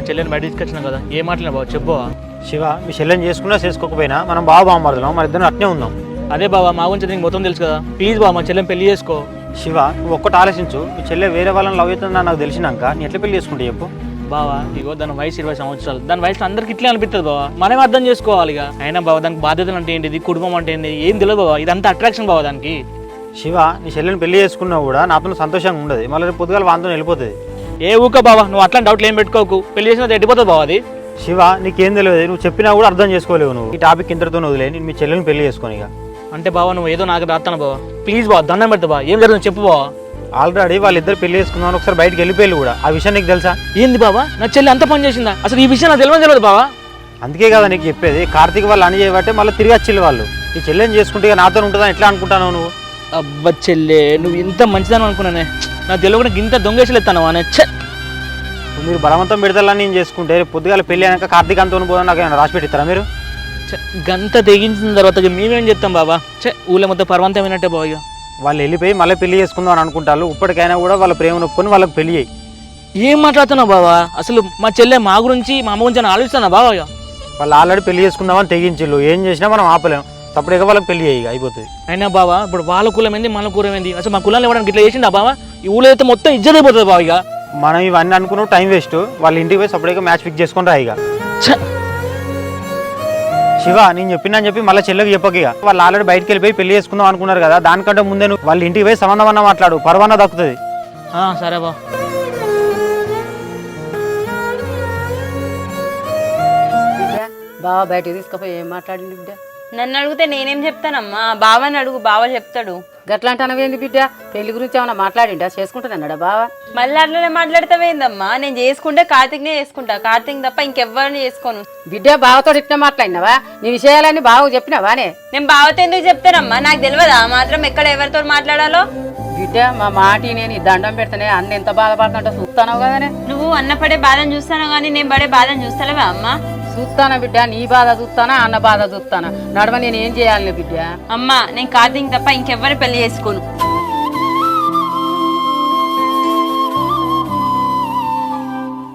చెల్లెని బయట తీసుకొచ్చినాం కదా ఏం మాట్లాడినా బావ చెప్పవా? శివ, మీ చెల్లెని చేసుకున్నా చేసుకోకపోయినా మనం బావ బాగుపడదాం, మన ఇద్దరం అట్నే ఉందాం. అదే బావా, మా గురించి నీకు మొత్తం తెలుసు కదా, ప్లీజ్ బావ మా చెల్లెని పెళ్లి చేసుకో. శివ, నువ్వు ఒక్కటి ఆలోచించు, మీ చెల్లె వేరే వాళ్ళని లవ్ అవుతుందా నాకు తెలిసినాక నీ ఎట్లా పెళ్లి చేసుకుంటే చెప్పు. బావా ఇగో దాని వయసు 20 సంవత్సరాలు, దాని వయసులో అందరికి ఇట్లే అనిపిస్తుంది బావా, మనమే అర్థం చేసుకోవాలి. ఇక అయినా బావా దానికి బాధ్యతలు అంటే ఏంటిది, కుటుంబం అంటే ఏంటి ఏం తెలియదు బావా, ఇదంతా అట్రాక్షన్ బావా దానికి. శివ, నీ చెల్లెని పెళ్లి చేసుకున్నా కూడా నాతో సంతోషంగా ఉండదు, మళ్ళీ రేపు పొద్దుగాల వాంతో వెళ్ళిపోతుంది. ఏ ఊక బావా, నువ్వు అట్లా డౌట్లు ఏం పెట్టుకోకు, పెళ్లి చేసినా ఎట్టిపోతుంది బావా అది. శివ, నీకేం తెలియదు, నువ్వు చెప్పినా కూడా అర్థం చేసుకోలేవు. నువ్వు ఈ టాపిక్ ఇంతటితో వదిలే, నేను మీ చెల్లెని పెళ్లి చేసుకొని. ఇక అంటే బావా నువ్వు ఏదో నాకు రాస్తాను బావా, ప్లీజ్ బావా దండం పెడతా బావా, ఏం జరుగుతుంది చెప్పు బావా. ఆల్రెడీ వాళ్ళిద్దరు పెళ్లి చేసుకున్నాను, ఒకసారి బయటకు వెళ్ళిపోయారు కూడా. ఆ విషయం నీకు తెలుసా? ఏంది బావా, నా చెల్లి అంత పని చేసిందా? అసలు ఈ విషయం నాకు తెలియదు బావా. అందుకే కదా నీకు చెప్పేది, కార్తీక్ వాళ్ళు అని చేయబట్టే మళ్ళీ తిరిగి వచ్చిల్లు వాళ్ళు. ఈ చెల్లెని చేసుకుంటే ఇక నాతో ఉంటుందని ఎట్లా అనుకుంటాను నువ్వు? అబ్బా చెల్లె, నువ్వు ఇంత మంచిదని అనుకున్నానే, నా తెలియకుండా ఇంత దొంగేసలు ఎత్తాను అనే. మీరు బలవంతం పెడతారని నేను చేసుకుంటే రేపు పొద్దుగాల పెళ్లి అయినాక కార్తీక్ అంతా పోదా నాకు ఏమైనా రాసి పెట్టిస్తారా మీరు? గంత తెగించిన తర్వాత మేమేం చెప్తాం బాబా, ఊళ్ళో మొత్తం పర్వంతమైనట్టే బావ. ఇక వాళ్ళు వెళ్ళిపోయి మళ్ళీ పెళ్లి చేసుకుందాం అని అనుకుంటారు, ఇప్పటికైనా కూడా వాళ్ళ ప్రేమ నొప్పుకొని వాళ్ళకి పెళ్లి చేయి. ఏం మాట్లాడుతున్నావు బావా? అసలు మా చెల్లె మా గురించి మా అమ్మ గురించి ఆలోచిస్తున్నా బావా. ఇక వాళ్ళు ఆల్రెడీ పెళ్లి చేసుకుందామని తెగించిళ్ళు, ఏం చేసినా మనం ఆపలేం. తప్పుడుగా వాళ్ళకి పెళ్లి చేయి, అయిపోతుంది. అయినా బావా ఇప్పుడు వాళ్ళ కులం ఏంది మన కులం ఏంది? అసలు మా కులాన్ని ఇవ్వడానికి ఇట్లా చేసిండా బావా? ఈ ఊళ్ళో అయితే మొత్తం ఇజ్జత్ అయిపోతుంది బావ. ఇక మనం ఇవన్నీ అనుకున్నావు టైం వేస్ట్, వాళ్ళ ఇంటికి పోయి సపరేట్గా మ్యాచ్ ఫిక్స్ చేసుకొని రా. ఇక శివ, నేను చెప్పినా చెప్పి మళ్ళీ చెల్లెకి చెప్పక. ఇక వాళ్ళు ఆల్రెడీ బయటకు వెళ్ళిపోయి పెళ్లి చేసుకుందాం అనుకున్నారు కదా, దానికంటే ముందే నువ్వు వాళ్ళ ఇంటికి పోయి సంబంధం అన్న మాట్లాడు, పర్వానా దక్కుతుంది. సరే బా. బావ బయటకు తీసుకుపోయి ఏం మాట్లాడింది బిడ్డ? నన్ను అడిగితే నేనేం చెప్తానమ్మా, బావని అడుగు, బావ చెప్తాడు. గట్లా అంటానవేంది బిడ్డ? పెళ్లి గురించి ఏమన్నా మాట్లాడిండా? చేసుకుంటానన్నాడా బావ? మళ్ళీ అట్లనే మాట్లాడతావేందమ్మా? నేను చేసుకుంటే కార్తీక్నే చేసుకుంటా, కార్తీక్ తప్ప ఇంకెవ్వరిని చేసుకోను. బిడ్డ బావతో ఇట్లా మాట్లాడినావా? నీ విషయాలన్నీ బావకు చెప్పినావానే? నేను బావతో ఎందుకు చెప్తానమ్మా? నాకు తెలియదా మాత్రం ఎక్కడ ఎవరితో మాట్లాడాలో? బిడ్డ మా మాటి నేను ఈ దండం పెడతానే అన్న ఎంత బాధపడుతుంటో చూస్తాను కదనే. నువ్వు అన్న పడే బాధను చూస్తాను కానీ నేను పడే బాధను చూస్తలేవా అమ్మా? చూస్తానా బిడ్డ, నీ బాధ చూస్తానా అన్న బాధ చూస్తానా? నడవ నేను ఏం చేయాలి బిడ్డ? అమ్మా నేను కార్తీక్ తప్ప ఇంకెవ్వరి పెళ్లి చేసుకోను.